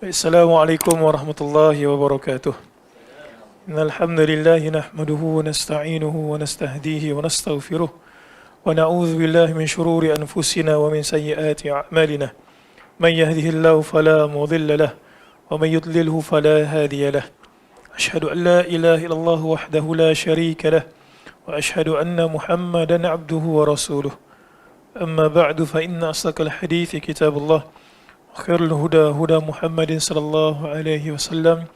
Assalamualaikum warahmatullahi wabarakatuh. Innal hamdalillah nahmaduhu wa nasta'inuhu wa nastahdihi wa nastaghfiruh wa na'udzu billahi min shururi anfusina wa min sayyiati a'malina. Man yahdihillahu fala mudilla lahu wa man yudlilhu fala hadiya lahu. Ashhadu an la ilaha illallah wahdahu la sharika lahu wa ashhadu anna Muhammadan 'abduhu wa rasuluh. Amma ba'du fa inna asdaqal hadithi kitabullah. وخير الهدى هدى محمد صلى الله عليه وسلم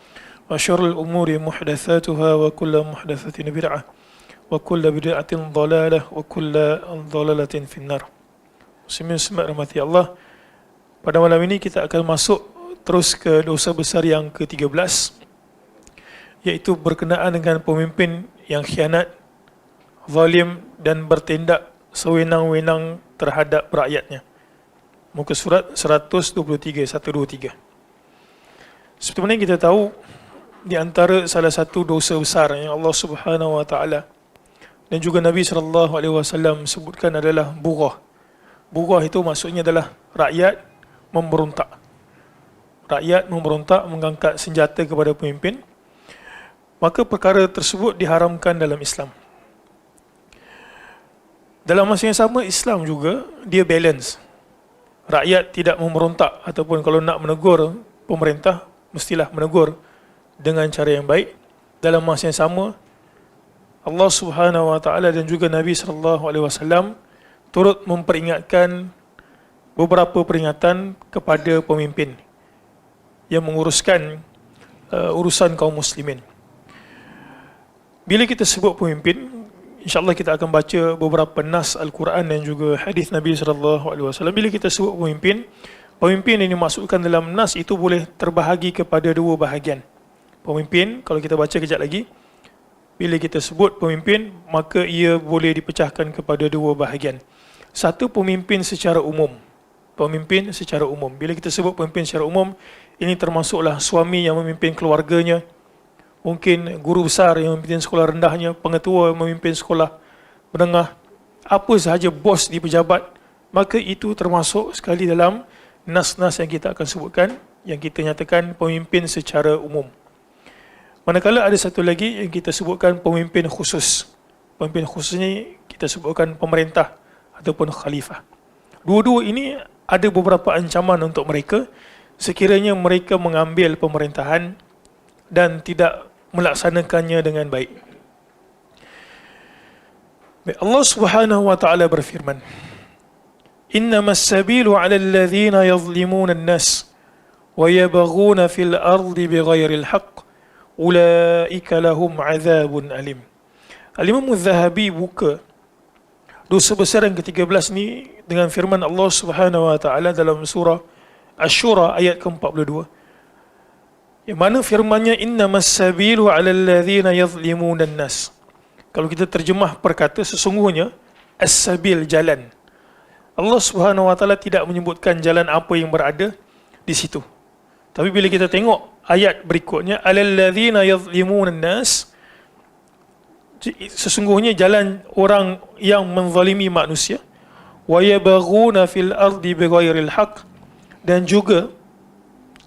وشر الأمور محدثاتها وكل محدثة بدعة وكل بدعة ضلالة وكل ضلالة في النار. Muslimin semua rahmati Allah. Pada malam ini kita akan masuk terus ke dosa besar yang ke-13, iaitu berkenaan dengan pemimpin yang khianat, zalim dan bertindak sewenang-wenang terhadap rakyatnya. Muka surat 123. Seperti mana kita tahu, di antara salah satu dosa besar yang Allah Subhanahu wa taala dan juga Nabi sallallahu alaihi wasallam sebutkan adalah bughah. Bughah itu maksudnya adalah rakyat memberontak. Rakyat memberontak, mengangkat senjata kepada pemimpin. Maka perkara tersebut diharamkan dalam Islam. Dalam masa yang sama, Islam juga dia balance. Rakyat tidak memberontak, ataupun kalau nak menegur pemerintah, mestilah menegur dengan cara yang baik. Dalam masa yang sama, Allah Subhanahu wa taala dan juga Nabi sallallahu alaihi wasallam turut memperingatkan beberapa peringatan kepada pemimpin yang menguruskan urusan kaum muslimin. Bila kita sebut pemimpin, InsyaAllah kita akan baca beberapa nas Al-Quran dan juga hadis Nabi SAW. Bila kita sebut pemimpin, pemimpin yang dimasukkan dalam nas itu boleh terbahagi kepada dua bahagian. Pemimpin, kalau kita baca kejap lagi, bila kita sebut pemimpin, maka ia boleh dipecahkan kepada dua bahagian. Satu, pemimpin secara umum. Pemimpin secara umum. Bila kita sebut pemimpin secara umum, ini termasuklah suami yang memimpin keluarganya, mungkin guru besar yang memimpin sekolah rendahnya, pengetua yang memimpin sekolah menengah, apa sahaja bos di pejabat, maka itu termasuk sekali dalam nas-nas yang kita akan sebutkan, yang kita nyatakan pemimpin secara umum. Manakala ada satu lagi yang kita sebutkan pemimpin khusus. Pemimpin khusus ini kita sebutkan pemerintah ataupun khalifah. Dua-dua ini ada beberapa ancaman untuk mereka sekiranya mereka mengambil pemerintahan dan tidak melaksanakannya dengan baik. Allah Subhanahu wa taala berfirman, "Innamas sabilu 'alal ladzina yadhlimuna an-nas wa yabghuna fil ardi bighairil haqq ulaika lahum 'adzabun alim." Al-Imam Az-Zahabi buka dosa besar yang ke-13 ni dengan firman Allah Subhanahu wa taala dalam surah Asy-Syura ayat ke-42. Yang mana firmannya, innamas sabilu 'alal ladzina yadhlimuna an-nas. Kalau kita terjemah perkata, sesungguhnya as-sabil, jalan. Allah Subhanahu wa taala tidak menyebutkan jalan apa yang berada di situ. Tapi bila kita tengok ayat berikutnya, 'alal ladzina yadhlimuna an-nas, sesungguhnya jalan orang yang menzalimi manusia, wa yabghuna fil ardi bighairil haqq, dan juga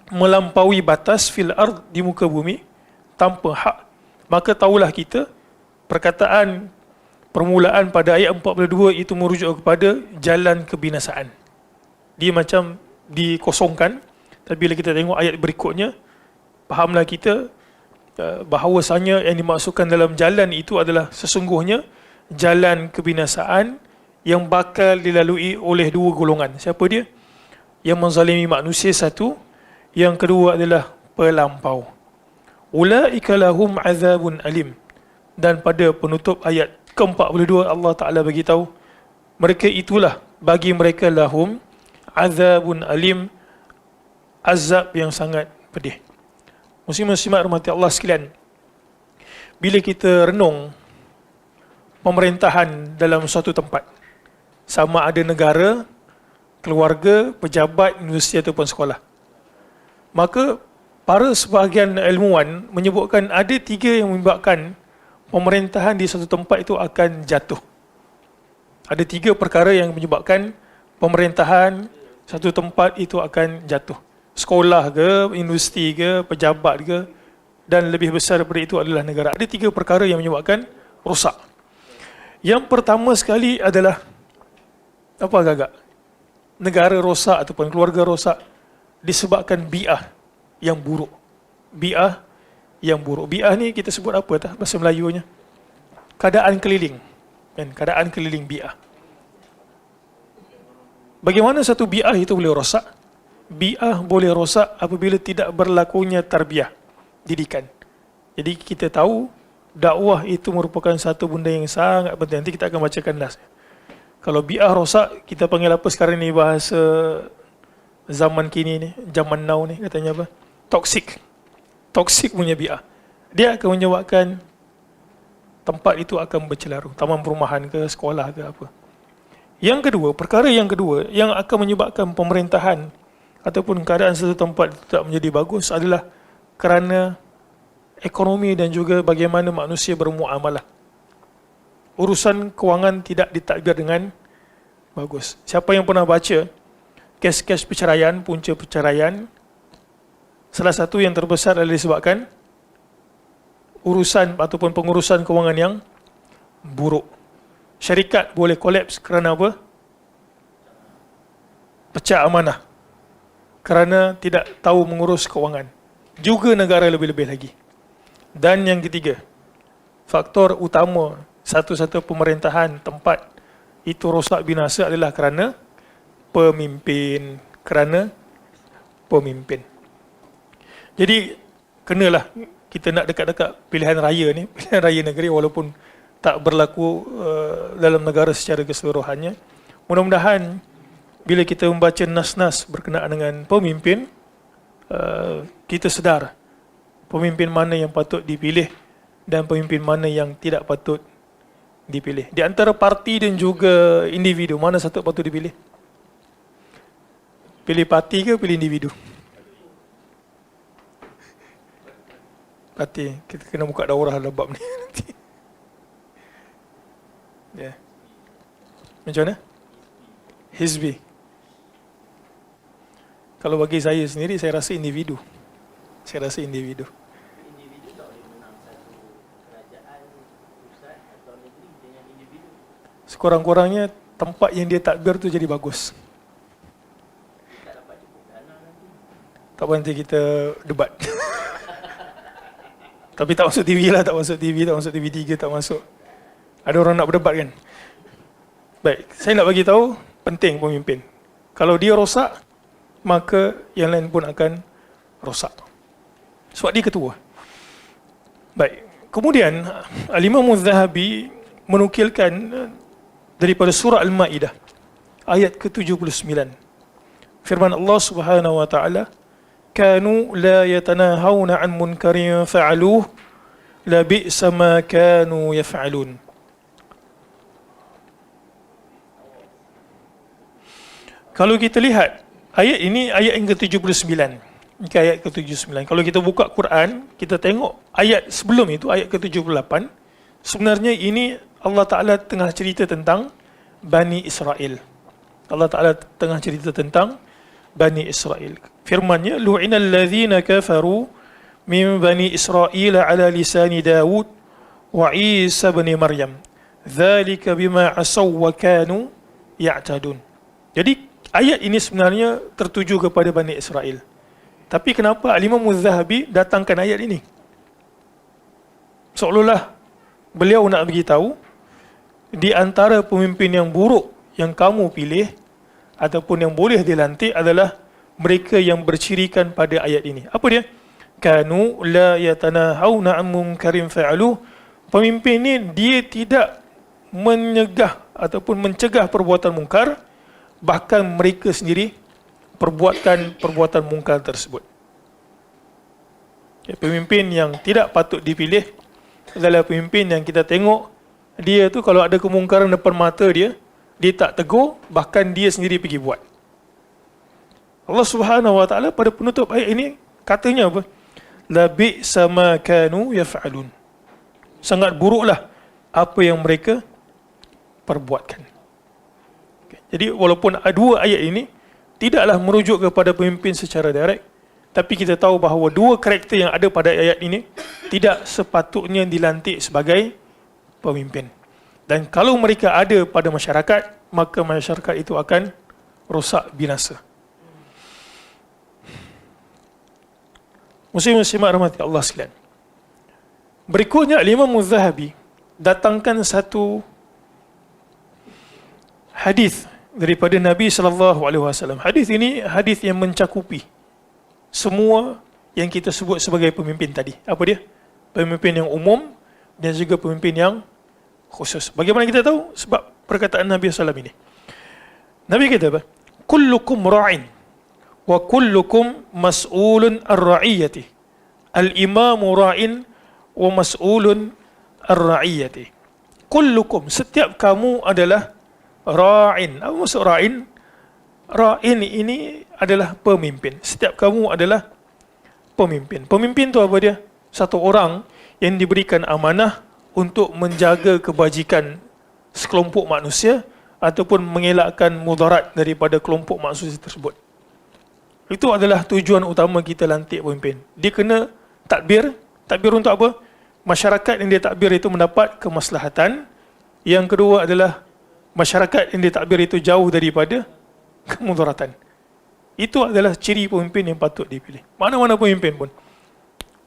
melampaui batas fil ard, di muka bumi, tanpa hak. Maka tahulah kita, perkataan permulaan pada ayat 42 itu merujuk kepada jalan kebinasaan. Dia macam dikosongkan. Tapi bila kita tengok ayat berikutnya, fahamlah kita bahawasanya yang dimaksudkan dalam jalan itu adalah sesungguhnya jalan kebinasaan yang bakal dilalui oleh dua golongan. Siapa dia? Yang menzalimi manusia satu, yang kedua adalah pelampau. Ulaika lahum 'adzabun alim. Dan pada penutup ayat ke-42 Allah Ta'ala bagi tahu, mereka itulah, bagi mereka lahum 'adzabun alim, azab yang sangat pedih. Muslim-muslimat rahmati Allah sekalian, bila kita renung pemerintahan dalam suatu tempat, sama ada negara, keluarga, pejabat, universiti ataupun sekolah, maka para sebahagian ilmuwan menyebutkan ada tiga yang menyebabkan pemerintahan di satu tempat itu akan jatuh. Ada tiga perkara yang menyebabkan pemerintahan satu tempat itu akan jatuh. sekolah ke, universiti ke, pejabat ke, dan lebih besar daripada itu adalah negara. Ada 3 perkara yang menyebabkan rosak. Yang pertama sekali adalah apa agak-agak? Negara rosak ataupun keluarga rosak disebabkan bi'ah yang buruk. Bi'ah yang buruk. Bi'ah ni kita sebut apa tah bahasa Melayunya? Keadaan keliling. Kan, keadaan keliling bi'ah. Bagaimana satu bi'ah itu boleh rosak? Bi'ah boleh rosak apabila tidak berlakunya tarbiyah, didikan. Jadi kita tahu dakwah itu merupakan satu benda yang sangat penting. Nanti kita akan bacakan nas. Kalau bi'ah rosak, kita panggil apa sekarang ni bahasa zaman kini ni, zaman now ni katanya apa? Toxic. Toxic punya bi'ah. Dia akan menyebabkan tempat itu akan bercelarung, taman perumahan ke, sekolah ke apa. Yang kedua, perkara yang kedua yang akan menyebabkan pemerintahan ataupun keadaan satu tempat tidak menjadi bagus adalah kerana ekonomi dan juga bagaimana manusia bermuamalah. Urusan kewangan tidak ditadbir dengan bagus. Siapa yang pernah baca kes-kes perceraian, punca perceraian, salah satu yang terbesar adalah disebabkan urusan ataupun pengurusan kewangan yang buruk. Syarikat boleh kolaps kerana apa? Pecah amanah. Kerana tidak tahu mengurus kewangan. Juga negara lebih-lebih lagi. Dan yang ketiga, faktor utama satu-satu pemerintahan tempat itu rosak binasa adalah kerana pemimpin. Kerana pemimpin. Jadi, kenalah kita nak dekat-dekat pilihan raya ni, pilihan raya negeri walaupun tak berlaku dalam negara secara keseluruhannya. Mudah-mudahan bila kita membaca nas-nas berkenaan dengan pemimpin, kita sedar pemimpin mana yang patut dipilih dan pemimpin mana yang tidak patut dipilih. Di antara parti dan juga individu, mana satu patut dipilih? Pilih parti ke pilih individu? Parti. Kita kena buka daurah dalam bab ni nanti. Ya. Macam mana? Hizbi. Kalau bagi saya sendiri, saya rasa individu. Saya rasa individu. Individu tak boleh menang satu kerajaan, pusat atau negeri dengan individu. Sekurang-kurangnya tempat yang dia takbir tu jadi bagus. Tak dapat cukup dana nanti. Tak apa, nanti kita debat. Tapi tak masuk TV lah, tak masuk TV, tak masuk TV3, tak masuk. Ada orang nak berdebat kan? Baik, saya nak bagi tahu penting pemimpin. Kalau dia rosak, maka yang lain pun akan rosak. Sebab dia ketua. Baik, kemudian Al-Imam Az-Zahabi menukilkan daripada surah Al-Maidah ayat ke-79. Firman Allah Subhanahu wa taala, "Kanu la yatanahawna 'an munkarin fa'aluhu, la bi'sa ma kanu yaf'alun." Kalau kita lihat ayat ini, ayat yang ke-79. Ini ayat ke-79. Kalau kita buka Quran, kita tengok ayat sebelum itu, ayat ke-78. Sebenarnya ini Allah Ta'ala tengah cerita tentang Bani Israel. Allah Ta'ala tengah cerita tentang Bani Israel. Firmannya, "Lu'inal ladhina kafaru min Bani Israel ala lisani Dawud wa Isa bin Maryam. Dhalika bima asaw wa kanu ya'tadun." Jadi, ayat ini sebenarnya tertuju kepada Bani Israel. Tapi kenapa Al-Imam Az-Zahabi datangkan ayat ini? Seolah-olah beliau nak beritahu, di antara pemimpin yang buruk yang kamu pilih ataupun yang boleh dilantik adalah mereka yang bercirikan pada ayat ini. Apa dia? Kanu la yatanahawna 'an munkarin fa'aluh. Pemimpin ini dia tidak menyegah ataupun mencegah perbuatan mungkar, bahkan mereka sendiri perbuatan mungkar tersebut. Pemimpin yang tidak patut dipilih adalah pemimpin yang kita tengok dia tu kalau ada kemungkaran depan mata dia, dia tak tegur, bahkan dia sendiri pergi buat. Allah Subhanahu wa taala pada penutup ayat ini katanya apa? La bi'sa ma kanu yaf'alun. Sangat buruklah apa yang mereka perbuatkan. Jadi walaupun dua ayat ini tidaklah merujuk kepada pemimpin secara direct, Tapi kita tahu bahawa dua karakter yang ada pada ayat ini tidak sepatutnya dilantik sebagai pemimpin. Dan kalau mereka ada pada masyarakat, maka masyarakat itu akan rosak binasa. Muslim-muslimat rahmati Allah sekalian. Berikutnya Imam Az-Zahabi datangkan satu hadis daripada Nabi sallallahu alaihi wasallam. Hadis ini hadis yang mencakupi semua yang kita sebut sebagai pemimpin tadi. Apa dia? Pemimpin yang umum dan juga pemimpin yang khusus. Bagaimana kita tahu? Sebab perkataan Nabi sallallahu alaihi wasallam ini. Nabi kata apa? Kullukum ra'in wa kullukum mas'ulun ar-ra'iyati. Al-imamu ra'in wa mas'ulun ar-ra'iyati. Kullukum, setiap kamu adalah ra'in. Apa maksud ra'in? Ra'in ini adalah pemimpin. Setiap kamu adalah pemimpin. Pemimpin itu apa dia? Satu orang yang diberikan amanah untuk menjaga kebajikan sekelompok manusia ataupun mengelakkan mudarat daripada kelompok manusia tersebut. Itu adalah tujuan utama kita lantik pemimpin. Dia kena takbir. Takbir untuk apa? Masyarakat yang dia takbir itu mendapat kemaslahatan. Yang kedua adalah masyarakat yang dia takbir itu jauh daripada kemudaratan. Itu adalah ciri pemimpin yang patut dipilih. Mana-mana pemimpin pun.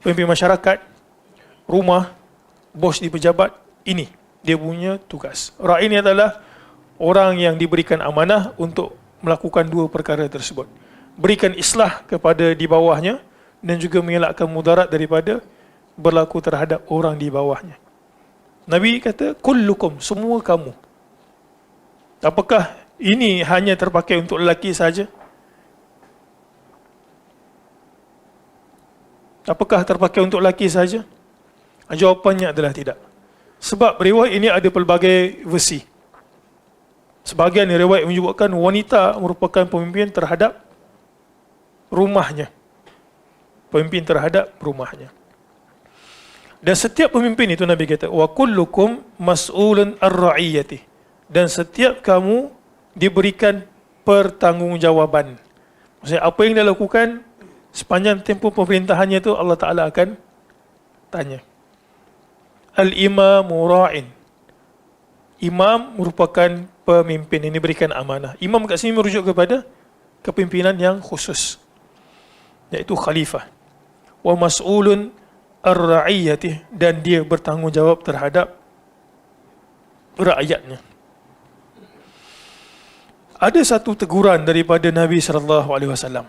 Pemimpin masyarakat, rumah, bos di pejabat, ini dia punya tugas. Ra'in adalah orang yang diberikan amanah untuk melakukan dua perkara tersebut. Berikan islah kepada di bawahnya dan juga mengelakkan mudarat daripada berlaku terhadap orang di bawahnya. Nabi kata, kullukum, semua kamu. Apakah ini hanya terpakai untuk lelaki saja? Apakah terpakai untuk lelaki saja? Jawapannya adalah tidak. Sebab riwayat ini ada pelbagai versi. Sebahagian riwayat menyebutkan wanita merupakan pemimpin terhadap rumahnya. Pemimpin terhadap rumahnya. Dan setiap pemimpin itu Nabi kata, wa kullukum mas'ulun ar-ra'iyati. Dan setiap kamu diberikan pertanggungjawaban. Maksudnya apa yang dia lakukan sepanjang tempoh pemerintahannya itu Allah Ta'ala akan tanya. Al-imamu ra'in. Imam merupakan pemimpin yang diberikan amanah. Imam kat sini merujuk kepada kepimpinan yang khusus, iaitu khalifah. Wa mas'ulun ar-ra'iyati, dan dia bertanggungjawab terhadap rakyatnya. Ada satu teguran daripada Nabi SAW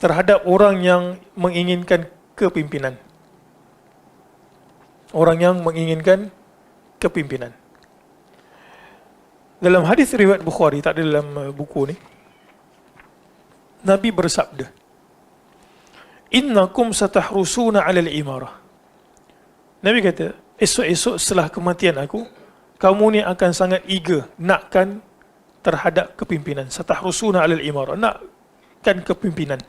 terhadap orang yang menginginkan kepimpinan. Orang yang menginginkan kepimpinan. Dalam hadis riwayat Bukhari, tak ada dalam buku ni, Nabi bersabda, innakum satahrusuna 'alal imarah. Nabi kata, esok-esok setelah kematian aku, kamu ni akan sangat eager, nakkan terhadap kepimpinan. Satahrusuna 'alal imarah, nakkan kepimpinan.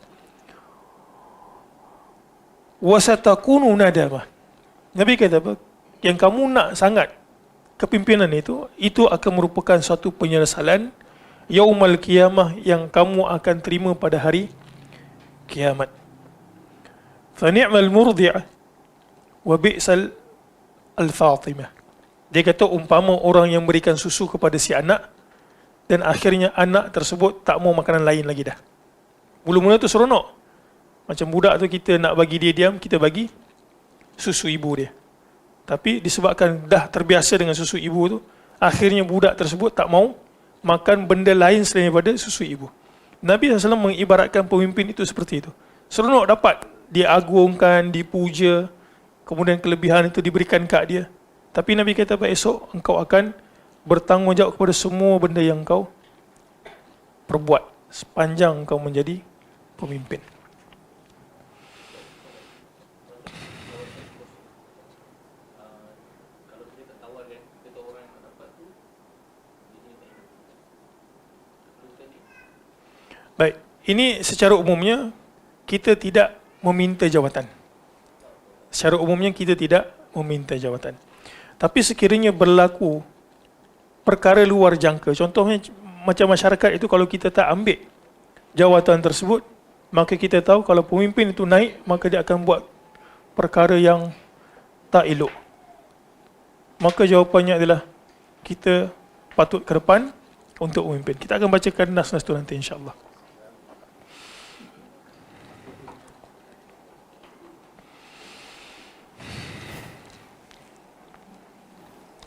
Wa satakunu nadamah. Nabi kata apa? Yang kamu nak sangat kepimpinan itu akan merupakan suatu penyesalan yaumal qiyamah yang kamu akan terima pada hari kiamat. Fa ni'mal murdi'ah wa bi'sal al-fatimah. Dia kata umpama orang yang berikan susu kepada si anak dan akhirnya anak tersebut tak mau makanan lain lagi dah. Mula-mula tu seronok. Macam budak tu kita nak bagi dia diam, kita bagi susu ibu dia. Tapi disebabkan dah terbiasa dengan susu ibu tu, akhirnya budak tersebut tak mau makan benda lain selain daripada susu ibu. Nabi SAW mengibaratkan pemimpin itu seperti itu. Seronok dapat diagungkan, dipuja, kemudian kelebihan itu diberikan kat dia. Tapi Nabi kata esok engkau akan bertanggungjawab kepada semua benda yang kau perbuat sepanjang kau menjadi pemimpin. Baik, ini secara umumnya kita tidak meminta jawatan. Secara umumnya kita tidak meminta jawatan. Tapi sekiranya berlaku perkara luar jangka, contohnya macam masyarakat itu kalau kita tak ambil jawatan tersebut, maka kita tahu kalau pemimpin itu naik, maka dia akan buat perkara yang tak elok. Maka jawapannya adalah kita patut ke depan untuk memimpin. Kita akan bacakan nas-nas itu nanti insya-Allah.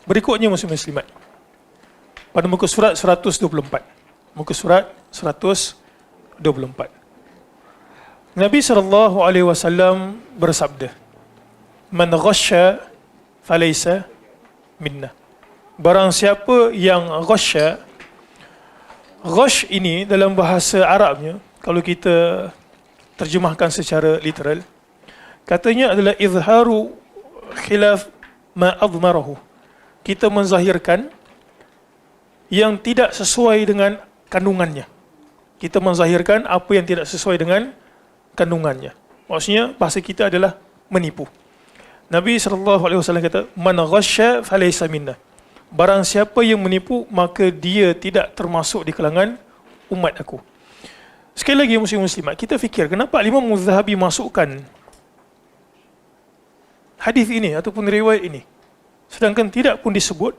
Berikutnya muslim-muslimat. Pada muka surat 124. Muka surat 124. Nabi SAW bersabda, "Man ghasya falaysa minna." Barang siapa yang ghasya, ghash ini dalam bahasa Arabnya, kalau kita terjemahkan secara literal, katanya adalah izharu khilaf ma admarahu. Kita menzahirkan yang tidak sesuai dengan kandungannya. Kita menzahirkan apa yang tidak sesuai dengan kandungannya. Maksudnya bahasa kita adalah menipu. Nabi SAW kata, "Man ghasya falaysa minna." Barang siapa yang menipu, maka dia tidak termasuk di kalangan umat aku. Sekali lagi muslim-muslimat, kita fikir kenapa Imam Az-Zahabi masukkan hadis ini ataupun riwayat ini, sedangkan tidak pun disebut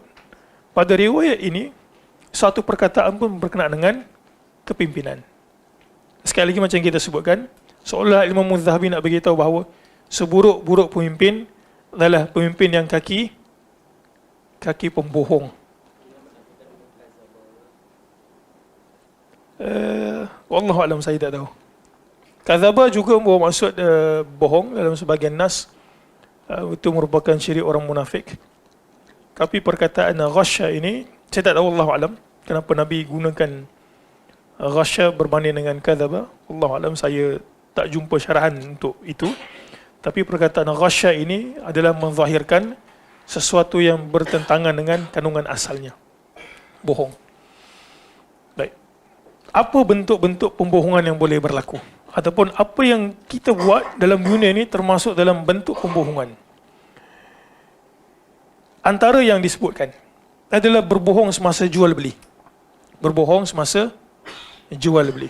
pada riwayat ini satu perkataan pun berkenaan dengan kepimpinan. Sekali lagi macam kita sebutkan, seolah Imam Az-Zahabi nak beritahu bahawa seburuk-buruk pemimpin adalah pemimpin yang kaki pembohong. Wallahu alam, saya tak tahu. Kadzaba juga bermaksud bohong dalam sebahagian nas. Itu merupakan ciri orang munafik. Tapi perkataan ghasya ini, saya tak tahu, wallahu alam, kenapa Nabi gunakan ghasya berbanding dengan kadzaba. Wallahu alam, saya tak jumpa syarahan untuk itu. Tapi perkataan ghasya ini adalah menzahirkan sesuatu yang bertentangan dengan kandungan asalnya. Bohong. Baik. Apa bentuk-bentuk pembohongan yang boleh berlaku? Ataupun apa yang kita buat dalam dunia ini termasuk dalam bentuk pembohongan? Antara yang disebutkan adalah berbohong semasa jual beli. Berbohong semasa jual beli.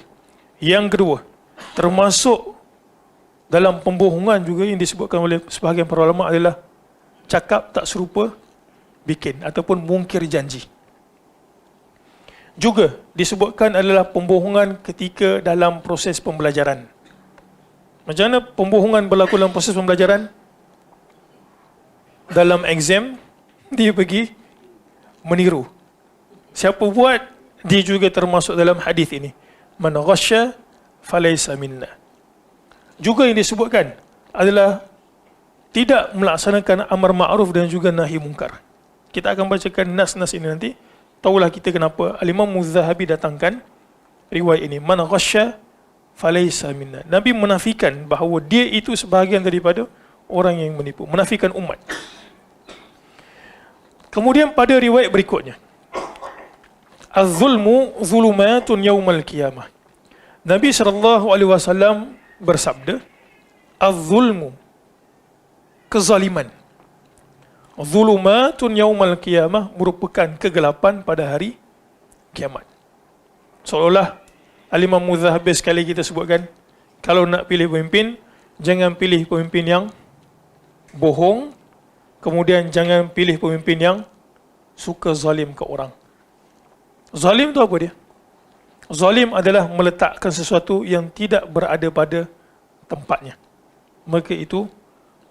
Yang kedua, termasuk dalam pembohongan juga yang disebutkan oleh sebahagian para ulama adalah cakap tak serupa bikin ataupun mungkir janji. Juga disebutkan adalah pembohongan ketika dalam proses pembelajaran. Macam mana pembohongan berlaku dalam proses pembelajaran? Dalam exam, dia pergi meniru. Siapa buat, dia juga termasuk dalam hadis ini. Man ghasya falaysa minna. Juga yang disebutkan adalah tidak melaksanakan amar ma'ruf dan juga nahi mungkar. Kita akan bacakan nas-nas ini nanti. Tahulah kita kenapa Al-Imam Az-Zahabi datangkan riwayat ini. Man ghasya falaysa minna. Nabi menafikan bahawa dia itu sebahagian daripada orang yang menipu. Menafikan umat. Kemudian pada riwayat berikutnya, Az-zulmu zulumatun yaumal qiyamah. Nabi SAW bersabda, Az-zulmu, kezaliman, zulumatun yaumal qiyamah, merupakan kegelapan pada hari kiamat. Seolah-olah Al-Imam Az-Zahabi sekali kita sebutkan, kalau nak pilih pemimpin, jangan pilih pemimpin yang bohong, kemudian jangan pilih pemimpin yang suka zalim ke orang. Zalim tu apa dia? Zalim adalah meletakkan sesuatu yang tidak berada pada tempatnya. Maka itu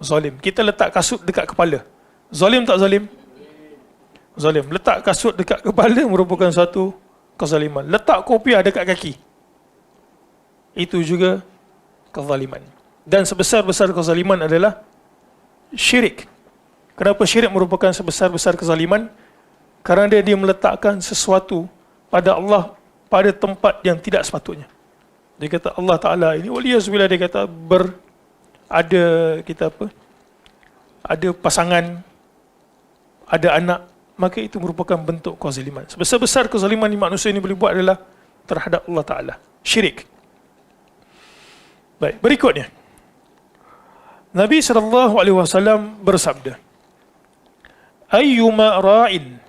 zalim. Kita letak kasut dekat kepala. Zalim tak zalim? Zalim. Letak kasut dekat kepala merupakan satu kezaliman. Letak kopiah dekat kaki, itu juga kezaliman. Dan sebesar-besar kezaliman adalah syirik. Kenapa syirik merupakan sebesar-besar kezaliman? Kerana dia meletakkan sesuatu pada Allah pada tempat yang tidak sepatutnya. Dia kata Allah Ta'ala ini, waliyahzubillah, dia kata ada pasangan, ada anak, maka itu merupakan bentuk kezaliman. Sebesar-besar kezaliman yang manusia ini boleh buat adalah terhadap Allah Ta'ala. Syirik. Baik, berikutnya. Nabi SAW bersabda, Ayyuma ra'in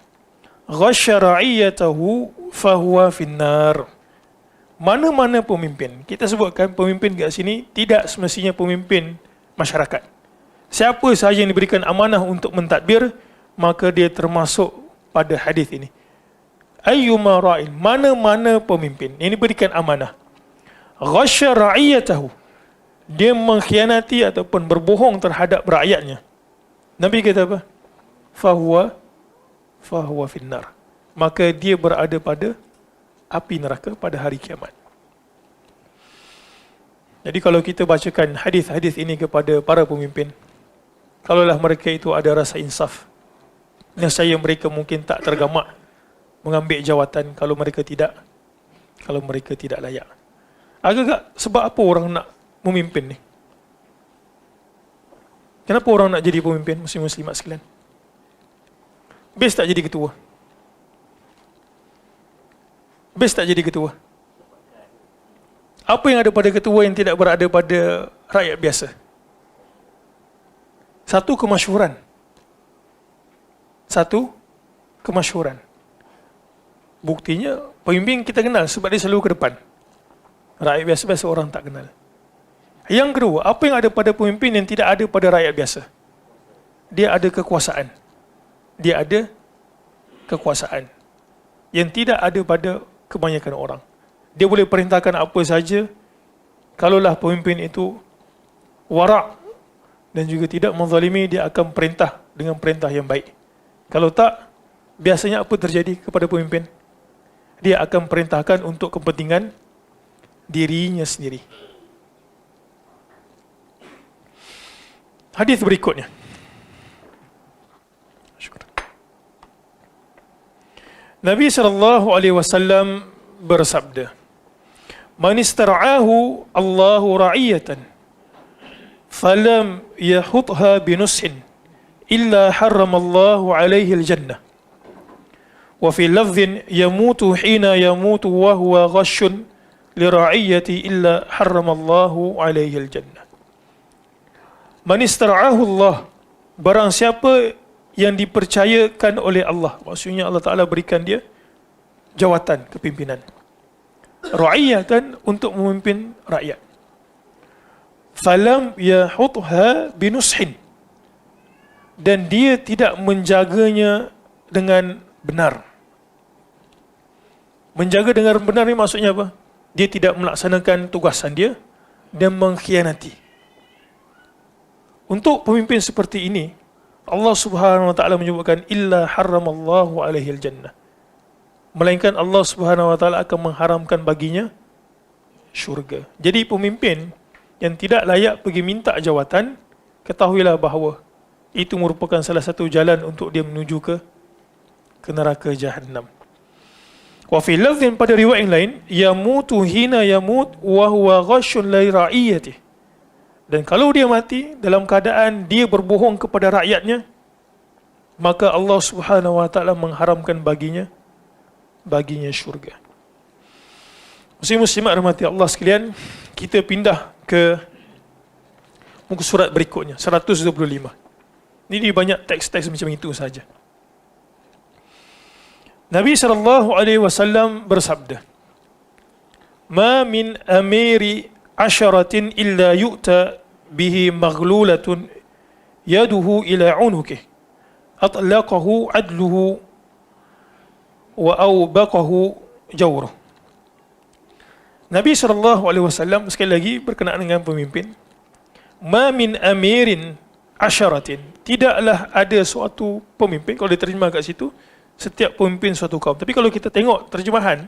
ghasya ra'iyatahu fahuwa finnar. mana-mana pemimpin. Kita sebutkan pemimpin kat sini tidak semestinya pemimpin masyarakat. Siapa sahaja yang diberikan amanah untuk mentadbir, maka dia termasuk pada hadis ini. Ayyuma ra'in, mana-mana pemimpin yang diberikan amanah, ghasya ra'iyatahu, dia mengkhianati ataupun berbohong terhadap rakyatnya, Nabi kata apa? Fahuwa finnar, maka dia berada pada api neraka pada hari kiamat. Jadi kalau kita bacakan hadis-hadis ini kepada para pemimpin, kalaulah mereka itu ada rasa insaf, nescaya mereka mungkin tak tergamak mengambil jawatan kalau mereka tidak layak. Agak-agak sebab apa orang nak memimpin ni? Kenapa orang nak jadi pemimpin, muslim-muslimat sekalian? Best tak jadi ketua? Best tak jadi ketua? Apa yang ada pada ketua yang tidak berada pada rakyat biasa? Satu, kemasyhuran. Buktinya, pemimpin kita kenal sebab dia selalu ke depan. Rakyat biasa-biasa orang tak kenal. Yang kedua, apa yang ada pada pemimpin yang tidak ada pada rakyat biasa? Dia ada kekuasaan. Yang tidak ada pada kebanyakan orang. Dia boleh perintahkan apa saja. Kalaulah pemimpin itu warak dan juga tidak menzalimi, dia akan perintah dengan perintah yang baik. Kalau tak, biasanya apa terjadi kepada pemimpin? Dia akan perintahkan untuk kepentingan dirinya sendiri. Hadis berikutnya. Nabi SAW bersabda, "Man istara'ahu Allahu ra'iyatan falam yahutha binushin illa harramallahu alaihi al-jannah. Wa fi lafdhin yamutu hina yamutu wa huwa ghashun li ra'iyati illa harramallahu alaihi al-jannah." Man istara'ahu Allah, barang siapa yang dipercayakan oleh Allah, maksudnya Allah Ta'ala berikan dia jawatan kepimpinan, ra'iyatan, untuk memimpin rakyat, falam yahutha binushin, dan dia tidak menjaganya dengan benar. Menjaga dengan benar ni maksudnya apa? Dia tidak melaksanakan tugasan dia dan mengkhianati. Untuk pemimpin seperti ini, Allah Subhanahu wa taala menyebutkan illa harramallahu alaihi al-jannah, melainkan Allah Subhanahu wa taala akan mengharamkan baginya syurga. Jadi pemimpin yang tidak layak pergi minta jawatan, ketahuilah bahawa itu merupakan salah satu jalan untuk dia menuju ke neraka Jahannam. Wa fi lafdhin, pada riwayat yang lain, yamutu hina yamut wa huwa ghashun li ra'iyatihi, dan kalau dia mati dalam keadaan dia berbohong kepada rakyatnya, maka Allah Subhanahu wa taala mengharamkan baginya syurga. Muslim-muslimat rahmati Allah sekalian, kita pindah ke muka surat berikutnya, 125. Ini banyak teks-teks macam itu saja. Nabi SAW bersabda, "Ma min amiri asharatin illa yu'ta bihi maghlulatun yaduhu ila unukihi atlaqahu adluhu wa awbaqahu jawruh." Nabi SAW sekali lagi berkenaan dengan pemimpin, ma min amirin asharatin, tidaklah ada suatu pemimpin. Kalau diterjemah kat situ, setiap pemimpin suatu kaum. Tapi kalau kita tengok terjemahan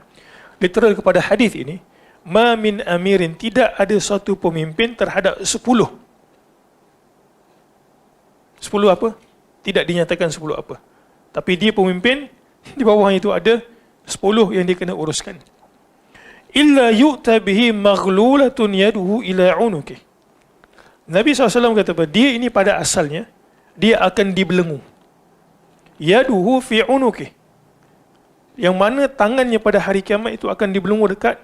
literal kepada hadis ini, ma min amirin, tidak ada suatu pemimpin terhadap 10. 10 apa? Tidak dinyatakan 10 apa. Tapi dia pemimpin, di bawahnya itu ada 10 yang dia kena uruskan. Illa yu'ta bihi maghlulatun yaduhu ila unuki. Nabi SAW kata apa? Dia ini pada asalnya, dia akan dibelenggu. Yaduhu fi unuki. Yang mana tangannya pada hari kiamat itu akan dibelenggu dekat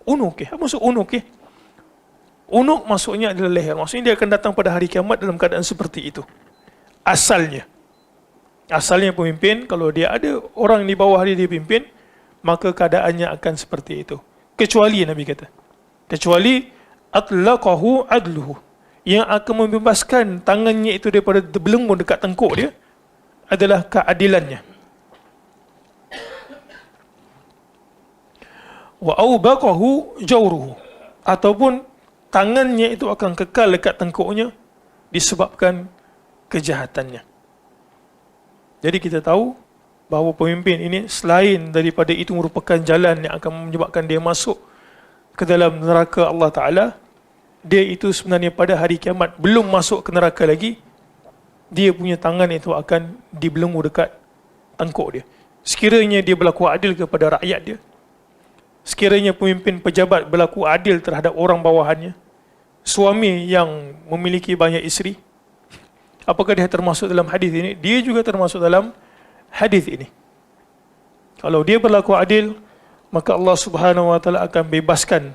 unuk. Apa maksud unuk? Unuk maksudnya adalah leher. Maksudnya dia akan datang pada hari kiamat dalam keadaan seperti itu. Asalnya pemimpin, kalau dia ada orang di bawah dia pimpin, maka keadaannya akan seperti itu. Kecuali Nabi kata, kecuali atlaqahu adluhu, yang akan membebaskan tangannya itu daripada belenggu dekat tengkuk dia adalah keadilannya. Wa aubaqahu jawruhu, ataupun tangannya itu akan kekal dekat tengkuknya disebabkan kejahatannya. Jadi kita tahu bahawa pemimpin ini selain daripada itu merupakan jalan yang akan menyebabkan dia masuk ke dalam neraka Allah Ta'ala, dia itu sebenarnya pada hari kiamat belum masuk ke neraka lagi, dia punya tangan itu akan dibelenggu dekat tengkuk dia. Sekiranya dia berlaku adil kepada rakyat dia, sekiranya pemimpin pejabat berlaku adil terhadap orang bawahannya, suami yang memiliki banyak isteri, apakah dia termasuk dalam hadis ini? Dia juga termasuk dalam hadis ini. Kalau dia berlaku adil, maka Allah Subhanahu wa taala akan bebaskan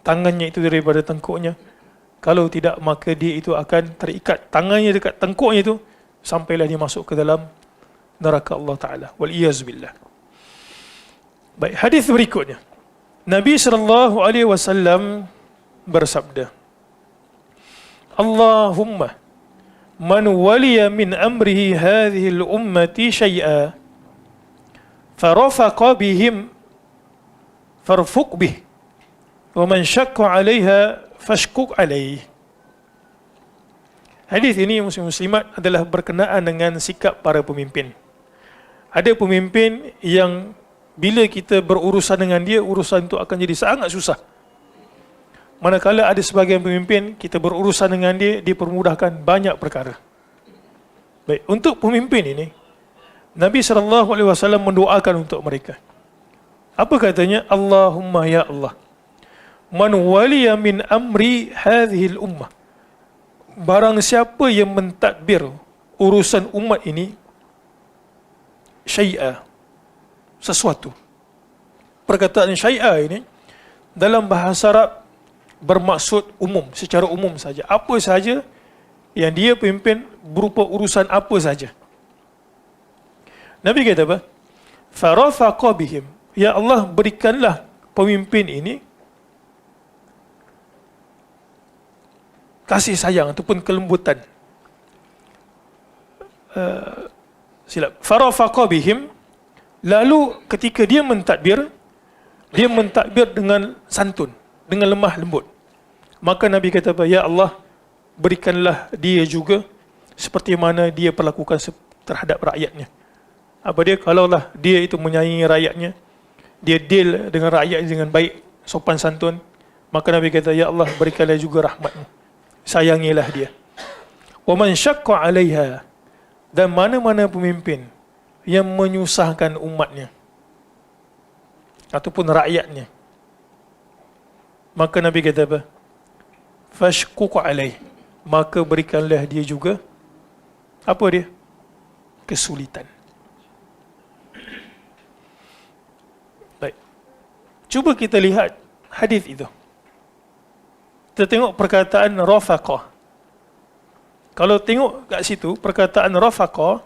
tangannya itu daripada tengkuknya. Kalau tidak, maka dia itu akan terikat tangannya dekat tengkuknya itu sampailah dia masuk ke dalam neraka Allah Taala. Wal iyaz billah. Baik, hadis berikutnya. Nabi sallallahu alaihi wasallam bersabda, Allahumma man waliya min amrihi hadhihi al-ummati syai'a farafaqa bihim farfuq bih wa man syakka 'alaiha fashkuk 'alaihi. Hadis ini muslim-muslimat adalah berkenaan dengan sikap para pemimpin. Ada pemimpin yang bila kita berurusan dengan dia, urusan itu akan jadi sangat susah. Manakala ada sebagian pemimpin, kita berurusan dengan dia, dipermudahkan banyak perkara. Baik, untuk pemimpin ini, Nabi SAW mendoakan untuk mereka. Apa katanya? Allahumma ya Allah, man waliya min amri hadhil ummah, barang siapa yang mentadbir urusan umat ini, syai'a, sesuatu. Perkataan syai'a ini dalam bahasa Arab bermaksud umum, secara umum saja. Apa saja yang dia pimpin berupa urusan apa saja. Nabi kata apa? Farafaqa bihim, ya Allah berikanlah pemimpin ini kasih sayang ataupun kelembutan. Farafaqa bihim, lalu ketika dia mentadbir dengan santun, dengan lemah lembut. Maka Nabi kata apa? Ya Allah, berikanlah dia juga seperti mana dia perlakukan terhadap rakyatnya. Apa dia? Kalaulah dia itu menyayangi rakyatnya, dia deal dengan rakyat dengan baik, sopan santun, maka Nabi kata, ya Allah berikanlah juga rahmatmu, sayangilah dia. Wa man syaqqa 'alaiha, dan mana-mana pemimpin yang menyusahkan umatnya ataupun rakyatnya, maka Nabi kata apa? Fashkuku alaih, maka berikanlah dia juga apa dia? Kesulitan. Baik, cuba kita lihat hadis itu. Kita tengok perkataan rafaqah. Kalau tengok kat situ, perkataan rafaqah,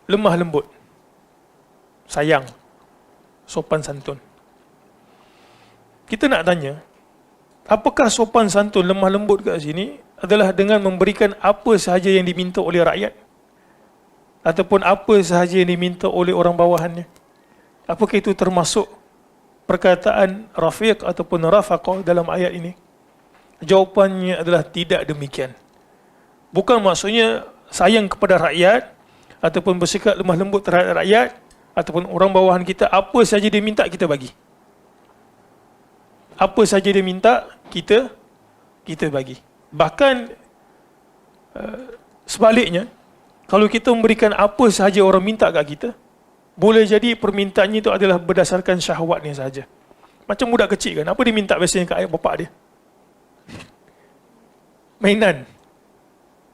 lemah lembut, sayang, sopan santun. Kita nak tanya, apakah sopan santun, lemah lembut kat sini adalah dengan memberikan apa sahaja yang diminta oleh rakyat ataupun apa sahaja yang diminta oleh orang bawahannya? Apakah itu termasuk perkataan rafiq ataupun rafaqah dalam ayat ini? Jawapannya adalah tidak demikian. Bukan maksudnya sayang kepada rakyat ataupun bersikap lemah lembut terhadap rakyat ataupun orang bawahan kita, apa saja dia minta kita bagi. Apa saja dia minta kita bagi. Bahkan sebaliknya, kalau kita memberikan apa sahaja orang minta kat kita, boleh jadi permintaannya itu adalah berdasarkan syahwatnya saja. Macam budak kecil kan, apa dia minta biasanya kat ayah bapak dia? Mainan.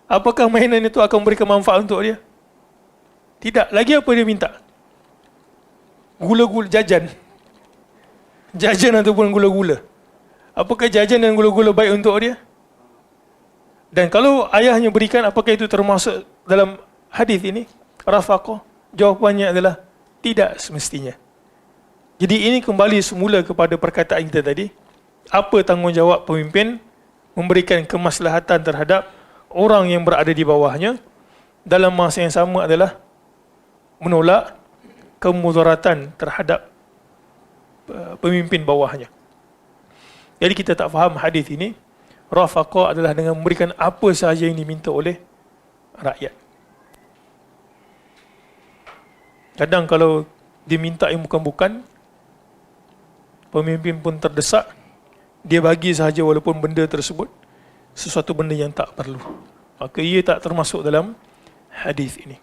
Apakah mainan itu akan memberikan manfaat untuk dia? Tidak. Lagi apa dia minta? Gula-gula, jajan. Jajan ataupun gula-gula. Apakah jajan dan gula-gula baik untuk dia? Dan kalau ayahnya berikan, apakah itu termasuk dalam hadis ini? Rafaqah? Jawapannya adalah tidak semestinya. Jadi ini kembali semula kepada perkataan kita tadi. Apa tanggungjawab pemimpin? Memberikan kemaslahatan terhadap orang yang berada di bawahnya. Dalam masa yang sama adalah menolak kemudaratan terhadap pemimpin bawahnya. Jadi kita tak faham hadis ini. Rafaqah adalah dengan memberikan apa sahaja yang diminta oleh rakyat. Kadang kalau diminta yang bukan-bukan, pemimpin pun terdesak, dia bagi sahaja walaupun benda tersebut sesuatu benda yang tak perlu. Maka ia tak termasuk dalam hadis ini.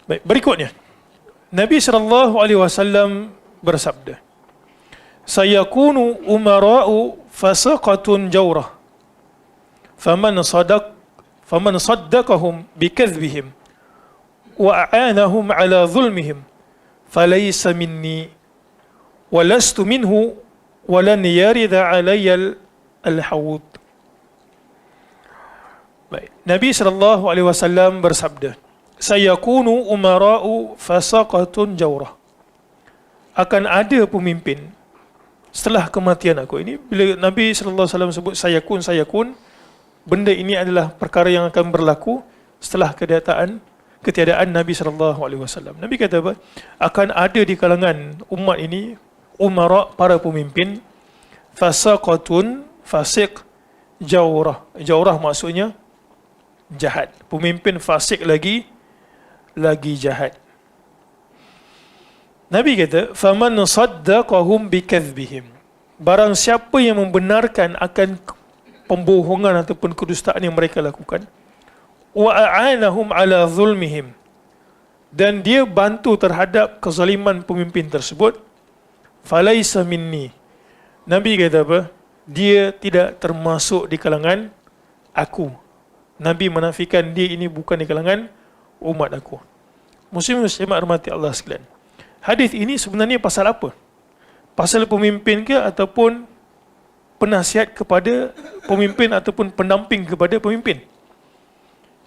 Baik, berikutnya. Nabi SAW bersabda, "Sayakunu umara'u fasaqatun jawrah. Faman saddaqahum bikadhbihim wa a'anahum ala zulmihim falaysa minni wa lastu minhu wa lan yarida alayya al-hawd." Baik, Nabi SAW bersabda, "Sayakunu umara'u fasaqatun jawrah." Akan ada pemimpin setelah kematian aku. Ini bila Nabi SAW sebut sayakun, benda ini adalah perkara yang akan berlaku setelah ketiadaan Nabi SAW. Nabi kata apa? Akan ada di kalangan umat ini umara, para pemimpin, fasaqatun, fasik, jawrah. Jawrah maksudnya jahat. Pemimpin fasik lagi jahat. Nabi kata, "Faman saddaqahum bikadhbihim." Barang siapa yang membenarkan akan pembohongan ataupun kedustaan yang mereka lakukan, wa a'anahum ala zulmihim, dan dia bantu terhadap kezaliman pemimpin tersebut, falaysa minni. Nabi kata apa? Dia tidak termasuk di kalangan aku. Nabi menafikan dia ini bukan di kalangan umat aku. Muslimat hormati Allah sekalian. Hadis ini sebenarnya pasal apa? Pasal pemimpin ke ataupun penasihat kepada pemimpin ataupun pendamping kepada pemimpin?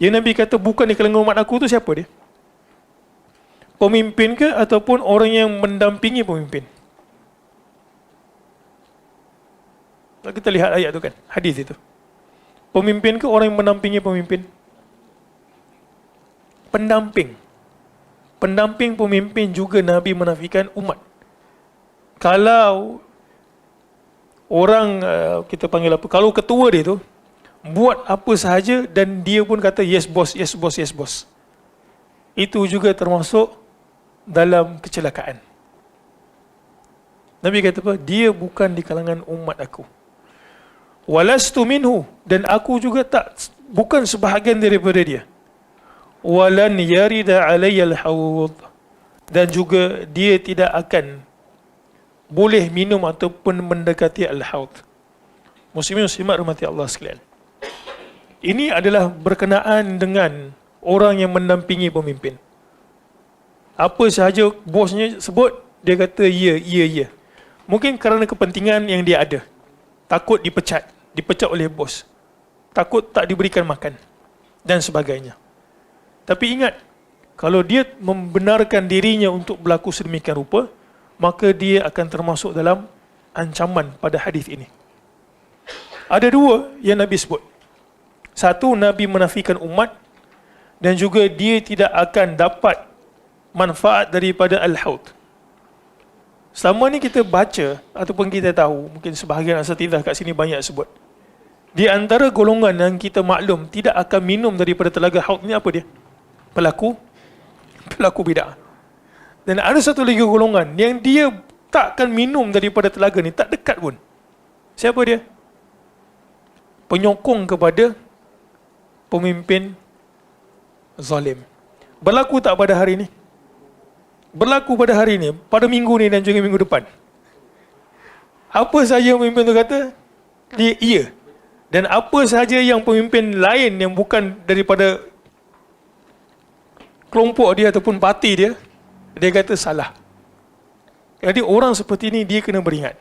Yang Nabi kata bukan di kalangan umat aku tu siapa dia? Pemimpin ke ataupun orang yang mendampingi pemimpin? Kita lihat ayat tu kan, hadis itu. Pemimpin ke orang yang mendampingi pemimpin? Pendamping. Pendamping pemimpin juga Nabi menafikan umat. Kalau orang, kita panggil apa, kalau ketua dia tu buat apa sahaja dan dia pun kata yes boss, yes boss, yes boss, itu juga termasuk dalam kecelakaan. Nabi kata apa? Dia bukan di kalangan umat aku. Walastu minhu, dan aku juga bukan sebahagian daripada dia. Walan yarida alayyal hawd, dan juga dia tidak akan boleh minum ataupun mendekati al-hawd. Muslimat rahmati Allah sekalian. Ini adalah berkenaan dengan orang yang mendampingi pemimpin. Apa sahaja bosnya sebut, dia kata ya. Mungkin kerana kepentingan yang dia ada. Takut dipecat oleh bos. Takut tak diberikan makan dan sebagainya. Tapi ingat, kalau dia membenarkan dirinya untuk berlaku sedemikian rupa, maka dia akan termasuk dalam ancaman pada hadis ini. Ada dua yang Nabi sebut. Satu, Nabi menafikan umat, dan juga dia tidak akan dapat manfaat daripada al-hawd. Selama ni kita baca ataupun kita tahu, mungkin sebahagian asatidzah kat sini banyak sebut, di antara golongan yang kita maklum tidak akan minum daripada telaga haud ni apa dia? Pelaku bid'ah. Dan ada satu lagi golongan yang dia takkan minum daripada telaga ni, tak dekat pun. Siapa dia? Penyokong kepada pemimpin zalim. Berlaku tak pada hari ni? Berlaku pada hari ni, pada minggu ni dan juga minggu depan. Apa sahaja pemimpin tu kata, dia iya. Dan apa sahaja yang pemimpin lain yang bukan daripada kelompok dia ataupun parti dia, dia kata salah. Jadi orang seperti ini dia kena beringat.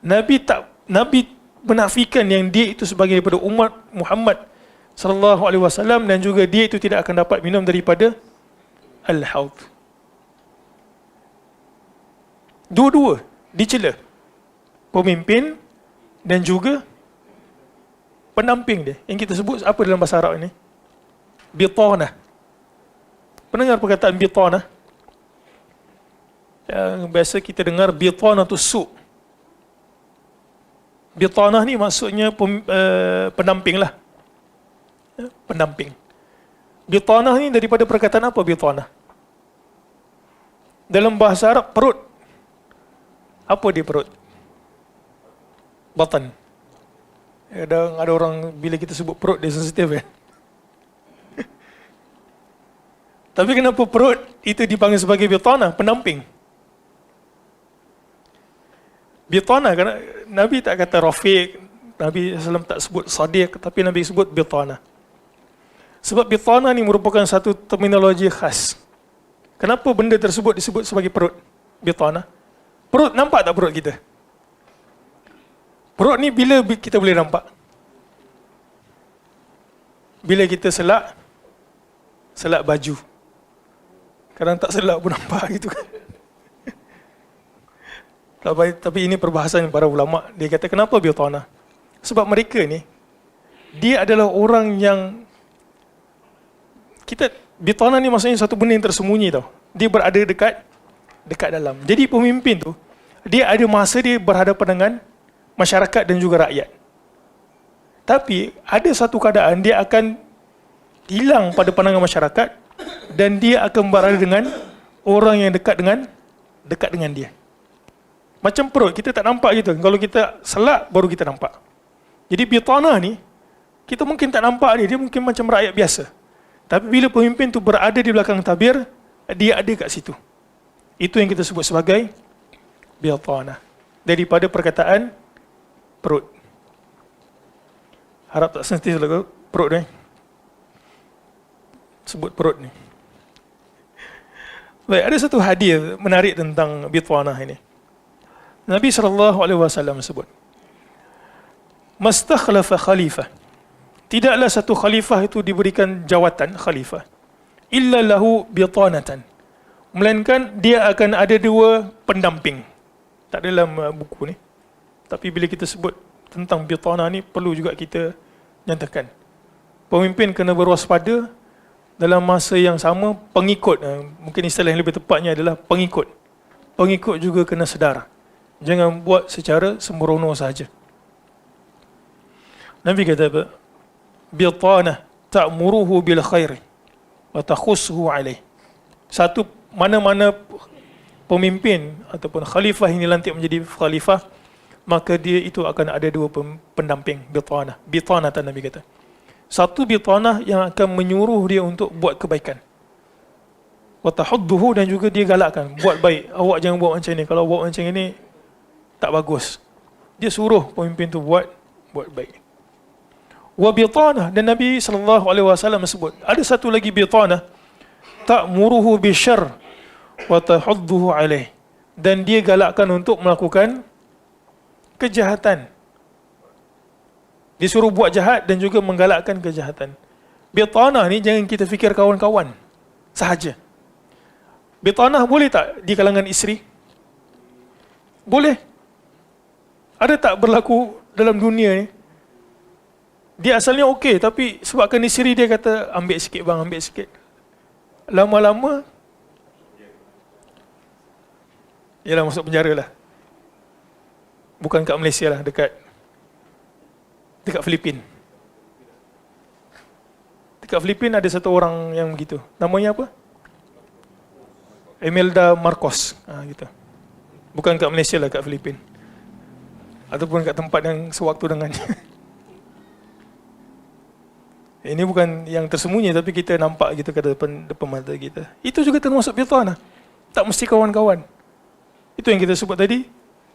Nabi menafikan yang dia itu sebagai daripada umat Muhammad sallallahu alaihi wasallam, dan juga dia itu tidak akan dapat minum daripada al-hawd. Dua-dua dicela. Pemimpin dan juga pendamping dia. Yang kita sebut apa dalam bahasa Arab ini? Bitanah. Pendengar perkataan bitanah? Yang biasa kita dengar bitanah tu su'. Bitanah ni maksudnya pendamping lah. Pendamping. Bitanah ni daripada perkataan apa bitanah? Dalam bahasa Arab, perut. Apa dia perut? Batan. Kadang ada orang bila kita sebut perut dia sensitif kan. Tapi kenapa perut itu dipanggil sebagai bitanah, pendamping? Bitanah kerana Nabi tak kata rafiq, Nabi SAW tak sebut sadiq, tapi Nabi sebut bitanah. Sebab bitanah ni merupakan satu terminologi khas. Kenapa benda tersebut disebut sebagai perut? Bitanah. Perut, nampak tak perut kita? Perut ni bila kita boleh nampak? Bila kita selak baju. Kadang tak selak pun nampak gitu kan. Tapi ini perbahasan para ulama. Dia kata kenapa bitanah? Sebab mereka ni, dia adalah orang yang bitanah ni maksudnya satu benda yang tersembunyi tau. Dia berada dekat dalam. Jadi pemimpin tu, dia ada masa dia berhadapan dengan masyarakat dan juga rakyat. Tapi ada satu keadaan dia akan hilang pada pandangan masyarakat dan dia akan berada dengan orang yang dekat dengan dia. Macam perut, kita tak nampak gitu. Kalau kita selak, baru kita nampak. Jadi bitanah ni, kita mungkin tak nampak dia mungkin macam rakyat biasa. Tapi bila pemimpin tu berada di belakang tabir, dia ada kat situ. Itu yang kita sebut sebagai bitanah. Daripada perkataan perut. Harap tak sensitif lah perut ni. Sebut perut ni. Baik, ada satu hadis menarik tentang bitanah ini. Nabi SAW sebut, mastakhlafa khalifah. Tidaklah satu khalifah itu diberikan jawatan khalifah. Illa lahu bitanatan. Melainkan dia akan ada dua pendamping. Tak dalam buku ni. Tapi bila kita sebut tentang bitanah ni, perlu juga kita nyatakan. Pemimpin kena berwaspada, dalam masa yang sama pengikut. Mungkin istilah yang lebih tepatnya adalah pengikut. Pengikut juga kena sedar. Jangan buat secara sembrono saja. Nabi kata apa? Bitanah ta'muruhu bil khairi wa takhussuhu alaih. Satu, mana-mana pemimpin ataupun khalifah ini lantik menjadi khalifah, maka dia itu akan ada dua pendamping, bitanah. Bitanah Nabi kata. Satu bitanah yang akan menyuruh dia untuk buat kebaikan. Wa tahudduhu, dan juga dia galakkan, buat baik. Awak jangan buat macam ni. Kalau buat macam ini tak bagus. Dia suruh pemimpin tu buat baik. Wa bitanah, dan Nabi SAW sebut, ada satu lagi bitanah, ta'muruhu bisyarr wa tahudduhu alaih, dan dia galakkan untuk melakukan kejahatan. Dia suruh buat jahat dan juga menggalakkan kejahatan. Bitanah ni jangan kita fikir kawan-kawan sahaja. Bitanah boleh tak di kalangan isteri? Boleh. Ada tak berlaku dalam dunia ni? Dia asalnya okey, tapi sebabkan isteri dia kata, ambil sikit bang, ambil sikit. Lama-lama, ialah masuk penjara lah. Bukan kat Malaysia lah, dekat Filipin. Dekat Filipin ada satu orang yang begitu. Namanya apa? Imelda Marcos. Gitu. Bukan kat Malaysia lah, kat Filipin. Ataupun kat tempat yang sewaktu dengannya. Ini bukan yang tersembunyi, tapi kita nampak gitu kat depan mata kita. Itu juga termasuk bitanah. Tak mesti kawan-kawan. Itu yang kita sebut tadi.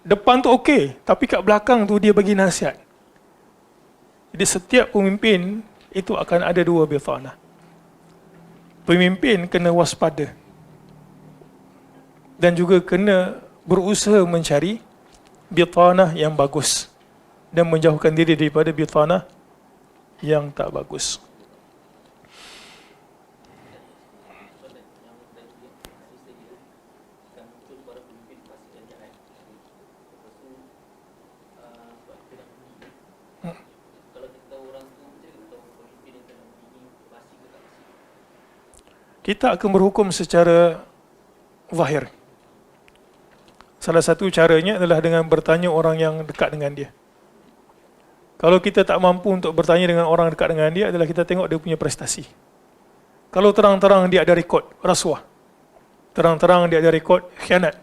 Depan tu okey, tapi kat belakang tu dia bagi nasihat. Jadi setiap pemimpin itu akan ada dua bitanah. Pemimpin kena waspada. Dan juga kena berusaha mencari bitanah yang bagus dan menjauhkan diri daripada bitanah yang tak bagus. kita akan berhukum secara zahir. Salah satu caranya adalah dengan bertanya orang yang dekat dengan dia. Kalau kita tak mampu untuk bertanya dengan orang dekat dengan dia, adalah kita tengok dia punya prestasi. Kalau terang-terang dia ada rekod rasuah, terang-terang dia ada rekod khianat,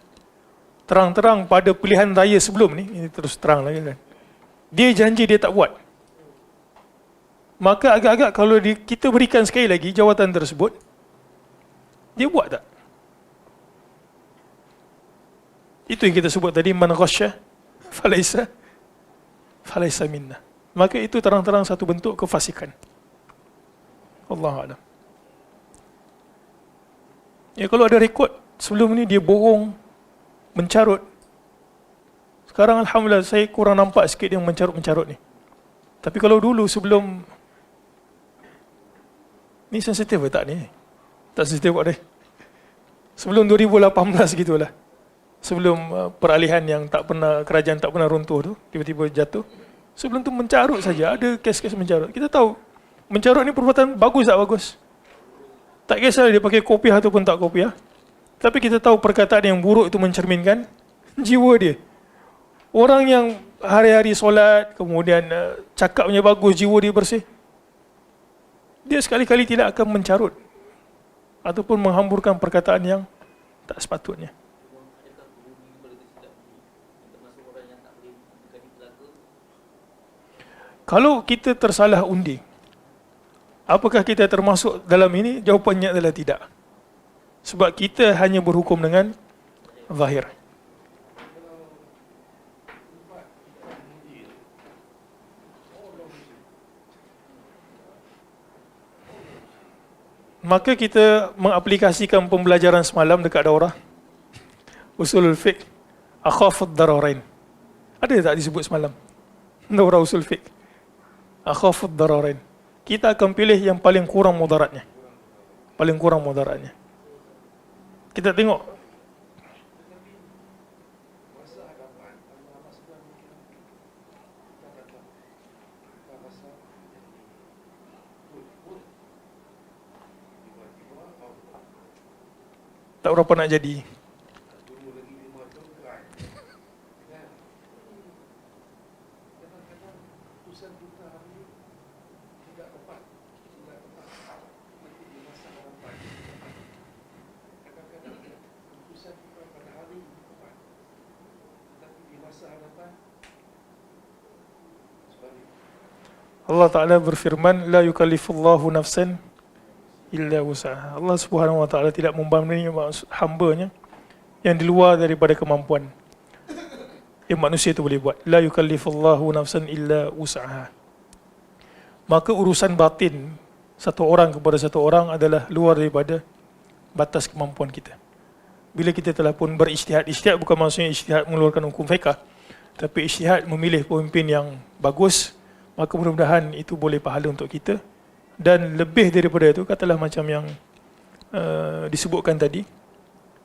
terang-terang pada pilihan raya sebelum ni, ini terus terang lagi kan, dia janji dia tak buat, maka agak-agak kalau kita berikan sekali lagi jawatan tersebut, dia buat tak? Itu yang kita sebut tadi, man ghasya falaisa minna. Maka itu terang-terang satu bentuk kefasikan. Allahu a'lam. Ya, kalau ada rekod sebelum ni dia bohong, mencarut. Sekarang alhamdulillah saya kurang nampak sikit yang mencarut-mencarut ni. Tapi kalau dulu sebelum ni sensitif ke tak ni? Tak sensitif kot deh. Sebelum 2018 gitulah. Sebelum peralihan yang tak pernah, kerajaan tak pernah runtuh tu, tiba-tiba jatuh. Sebelum tu mencarut saja, ada kes-kes mencarut. Kita tahu mencarut ni perbuatan bagus tak bagus. Tak kisah dia pakai kopiah ataupun tak kopiah. Tapi kita tahu perkataan yang buruk itu mencerminkan jiwa dia. Orang yang hari-hari solat, kemudian cakapnya bagus, jiwa dia bersih, dia sekali-kali tidak akan mencarut ataupun menghamburkan perkataan yang tak sepatutnya. Kalau kita tersalah undi, apakah kita termasuk dalam ini? Jawapannya adalah tidak. Sebab kita hanya berhukum dengan zahir. Maka kita mengaplikasikan pembelajaran semalam dekat daurah usulul fiqh, akhafud dararain. Ada tak disebut semalam? Daurah usul fiqh, akhafud dararain. Kita akan pilih yang paling kurang mudaratnya. Paling kurang mudaratnya. Kita tengok. Tak berapa nak jadi. Allah Ta'ala berfirman, la yukallifullahu nafsan illa wus'aha. Allah Subhanahu wa Ta'ala tidak membebani hamba-Nya yang di luar daripada kemampuan yang manusia itu boleh buat. La yukallifullahu nafsan illa wus'aha. Maka urusan batin satu orang kepada satu orang adalah luar daripada batas kemampuan kita. Bila kita telah pun berijtihad, ijtihad bukan maksudnya ijtihad mengeluarkan hukum fiqh, tapi ijtihad memilih pemimpin yang bagus, maka mudah-mudahan itu boleh pahala untuk kita. Dan lebih daripada itu, katalah macam yang disebutkan tadi,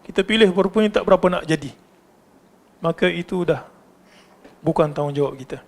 kita pilih rupanya tak berapa nak jadi, maka itu dah bukan tanggungjawab kita.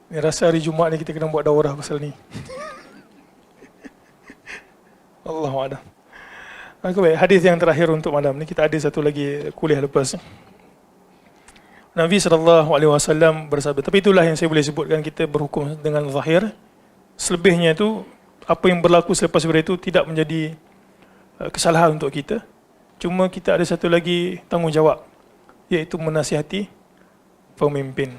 Ini rasa hari Jumaat ni kita kena buat daurah pasal ni. Allahuakbar. Maka baik, hadis yang terakhir untuk malam ni, kita ada satu lagi kuliah lepas. Nabi SAW bersabda, tapi itulah yang saya boleh sebutkan, kita berhukum dengan zahir. Selebihnya itu, apa yang berlaku selepas itu tidak menjadi kesalahan untuk kita. Cuma kita ada satu lagi tanggungjawab, iaitu menasihati pemimpin.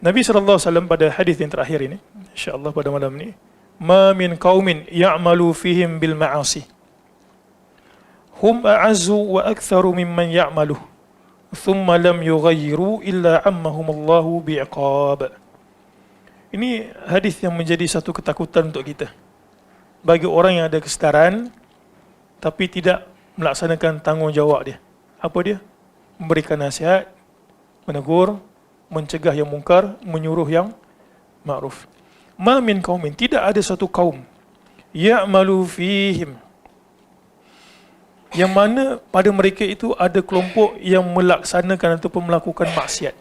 Nabi SAW pada hadis yang terakhir ini, insya-Allah pada malam ni, ma min qaumin ya'malu fihim bil ma'asi hum a'azzu wa aktharu mimman ya'malu thumma lam yughayyiru illa ammahumullahu bi'iqab. Ini hadis yang menjadi satu ketakutan untuk kita. Bagi orang yang ada kesedaran tapi tidak melaksanakan tanggungjawab dia. Apa dia? Memberikan nasihat, menegur, mencegah yang mungkar, menyuruh yang ma'ruf. Ma min qaumin, tidak ada satu kaum ya'malu fihim, yang mana pada mereka itu ada kelompok yang melaksanakan ataupun melakukan maksiat.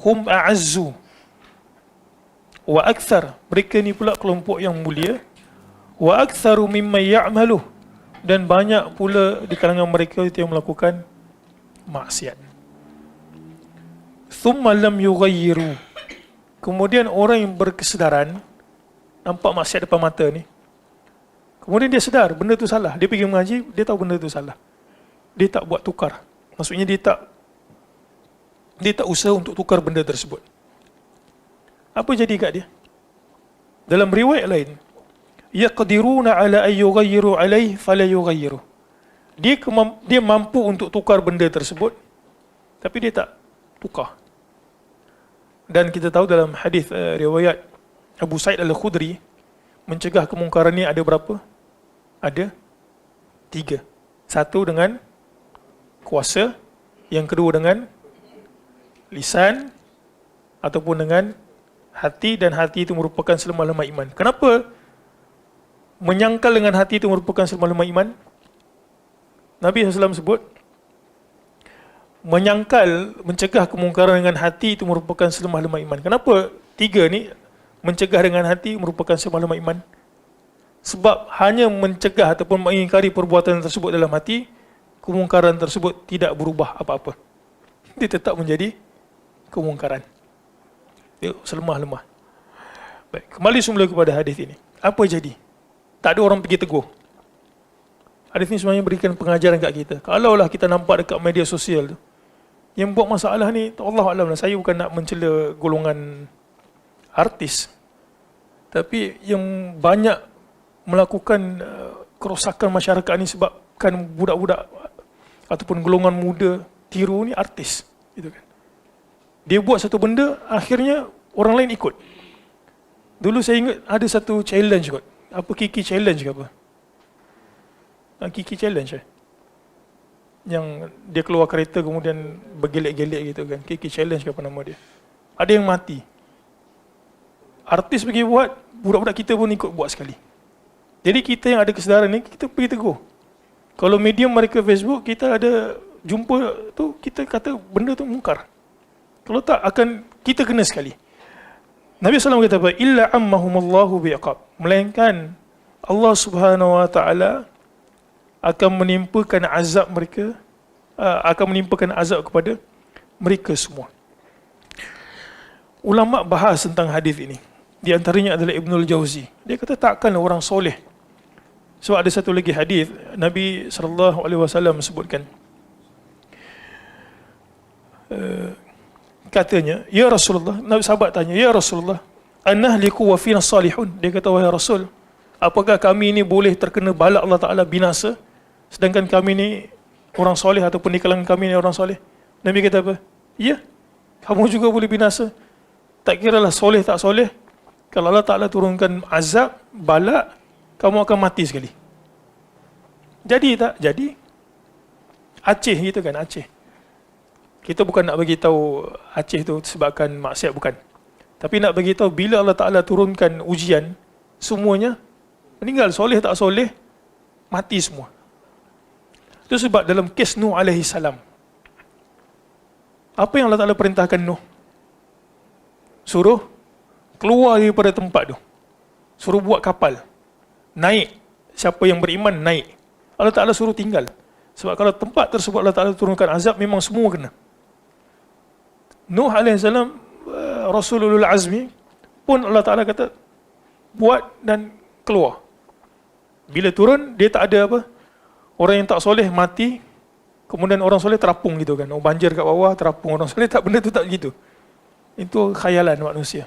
Hum a'azzu wa akthar, mereka ni pula kelompok yang mulia. Wa aktharu mimma ya'malu, dan banyak pula di kalangan mereka itu yang melakukan maksiat. Thumma lam yughayyiru, kemudian orang yang berkesedaran nampak maksiat depan mata ni, kemudian dia sedar benda tu salah, dia pergi mengaji, dia tahu benda tu salah, dia tak buat tukar. Maksudnya dia tak usaha untuk tukar benda tersebut. Apa jadi kat dia? Dalam riwayat lain, yaqdiruna ala ay yughayyiru alayhi fala yughayyiru, dia mampu untuk tukar benda tersebut tapi dia tak tukar. Dan kita tahu dalam hadis riwayat Abu Sa'id Al-Khudri, mencegah kemungkaran ni ada berapa? Ada 3. Satu dengan kuasa, yang kedua dengan lisan, ataupun dengan hati, dan hati itu merupakan selembah-lembah iman. Kenapa menyangkal dengan hati itu merupakan selembah-lembah iman? Nabi SAW sebut, menyangkal, mencegah kemungkaran dengan hati itu merupakan selembah-lembah iman. Kenapa 3 ni, mencegah dengan hati merupakan selembah-lembah iman? Sebab hanya mencegah ataupun mengingkari perbuatan tersebut dalam hati, kemungkaran tersebut tidak berubah apa-apa. Dia tetap menjadi kemungkaran. Dia selembah-lembah. Baik, kembali semula kepada hadis ini. Apa jadi? Tak ada orang pergi tegur. Hadis ini sebenarnya berikan pengajaran kat kita. Kalaulah kita nampak dekat media sosial tu, yang buat masalah ni, Allah Alam lah, saya bukan nak mencela golongan artis, tapi yang banyak melakukan kerosakan masyarakat ni sebabkan budak-budak ataupun golongan muda tiru ni artis, gitu kan. Dia buat satu benda, akhirnya orang lain ikut. Dulu saya ingat ada satu challenge kot. Apa, Kiki challenge ke apa? Kiki challenge yang dia keluar kereta kemudian bergelek-gelek gitu kan. Kiki challenge ke apa nama dia. Ada yang mati. Artis pergi buat, budak-budak kita pun ikut buat sekali. Jadi kita yang ada kesedaran ni, kita pergi tegur. Kalau medium mereka Facebook, kita ada jumpa tu, kita kata benda tu mungkar. Kalau tak, akan kita kena sekali. Nabi SAW kata apa? Illa ammahumullahu bi'iqab, melainkan Allah Subhanahu Wa Taala akan menimpakan azab mereka, akan menimpakan azab kepada mereka semua. Ulama bahas tentang hadis ini. Di antaranya adalah Ibnul Jauzi. Dia kata takkanlah orang soleh. Sebab ada satu lagi hadis Nabi SAW sebutkan. Katanya, ya Rasulullah, Nabi sahabat tanya, ya Rasulullah, annahliku wa fina salihun. Dia kata, wahai Rasul, apakah kami ini boleh terkena bala Allah Ta'ala binasa, sedangkan kami ni orang soleh, ataupun di kalangan kami ni orang soleh? Nabi kata apa? Ya, kamu juga boleh binasa. Tak kiralah soleh tak soleh, kalau Allah Ta'ala turunkan azab, bala, kamu akan mati sekali. Jadi tak? Jadi. Aceh gitu kan, Aceh. Kita bukan nak bagi tahu Aceh tu sebabkan maksiat, bukan. Tapi nak bagi tahu bila Allah Ta'ala turunkan ujian, semuanya meninggal, soleh tak soleh, mati semua. Itu sebab dalam kes Nuh alaihi salam, apa yang Allah Ta'ala perintahkan Nuh? Suruh keluar daripada tempat tu. Suruh buat kapal. Naik. Siapa yang beriman, naik. Allah Ta'ala suruh tinggal. Sebab kalau tempat tersebut Allah Ta'ala turunkan azab, memang semua kena. Nuh alaihi salam, Rasulul Azmi, pun Allah Ta'ala kata, buat dan keluar. Bila turun, dia tak ada apa. Orang yang tak soleh mati, kemudian orang soleh terapung gitu kan. Oh, banjir kat bawah, terapung. Orang soleh tak, benda tu tak begitu. Itu khayalan manusia.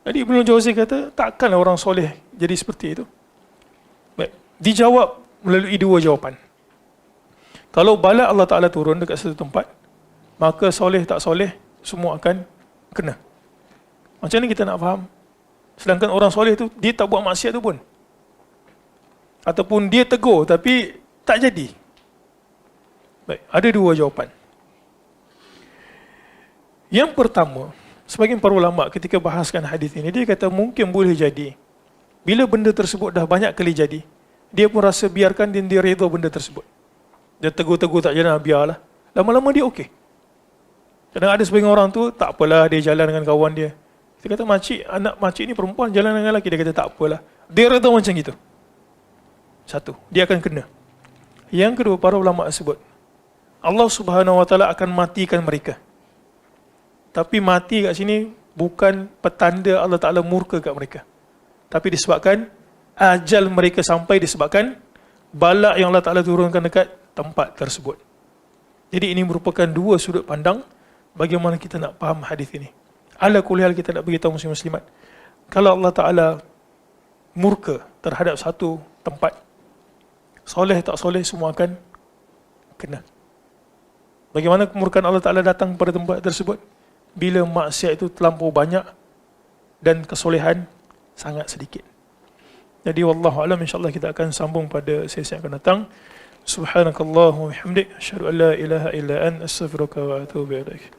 Jadi Ibnu Jauzi kata, takkanlah orang soleh jadi seperti itu. Baik, dijawab melalui dua jawapan. Kalau bala Allah Ta'ala turun dekat satu tempat, maka soleh tak soleh, semua akan kena. Macam ni kita nak faham. Sedangkan orang soleh tu, dia tak buat maksiat tu pun. Ataupun dia tegur, tapi tak jadi. Baik, ada dua jawapan. Yang pertama, sebagian para ulama ketika bahaskan hadis ini, dia kata mungkin boleh jadi. Bila benda tersebut dah banyak kali jadi, dia pun rasa biarkan dan dia redha benda tersebut. Dia tegur-tegur tak jalan, biarlah. Lama-lama dia okey. Kadang ada sebagian orang tu, tak apalah dia jalan dengan kawan dia. Dia kata anak makcik ni perempuan jalan dengan lelaki. Dia kata tak apalah. Dia redha macam gitu. Satu, dia akan kena. Yang kedua, para ulama sebut, Allah Subhanahu Wa Taala akan matikan mereka. Tapi mati kat sini bukan petanda Allah Ta'ala murka kat mereka. Tapi disebabkan ajal mereka sampai, disebabkan bala yang Allah Ta'ala turunkan dekat tempat tersebut. Jadi ini merupakan dua sudut pandang bagaimana kita nak faham hadis ini. Ala kulli hal kita nak beritahu muslim-muslimat, kalau Allah Ta'ala murka terhadap satu tempat, soleh tak soleh semua akan kena. Bagaimana kemurkaan Allah Ta'ala datang pada tempat tersebut? Bila maksiat itu terlampau banyak dan kesolehan sangat sedikit. Jadi wallahu alam, insyaAllah kita akan sambung pada sesi yang akan datang. Subhanakallahumma wa bihamdik, asyhadu an la ilaha illa anta, astaghfiruka wa atubu ilaik.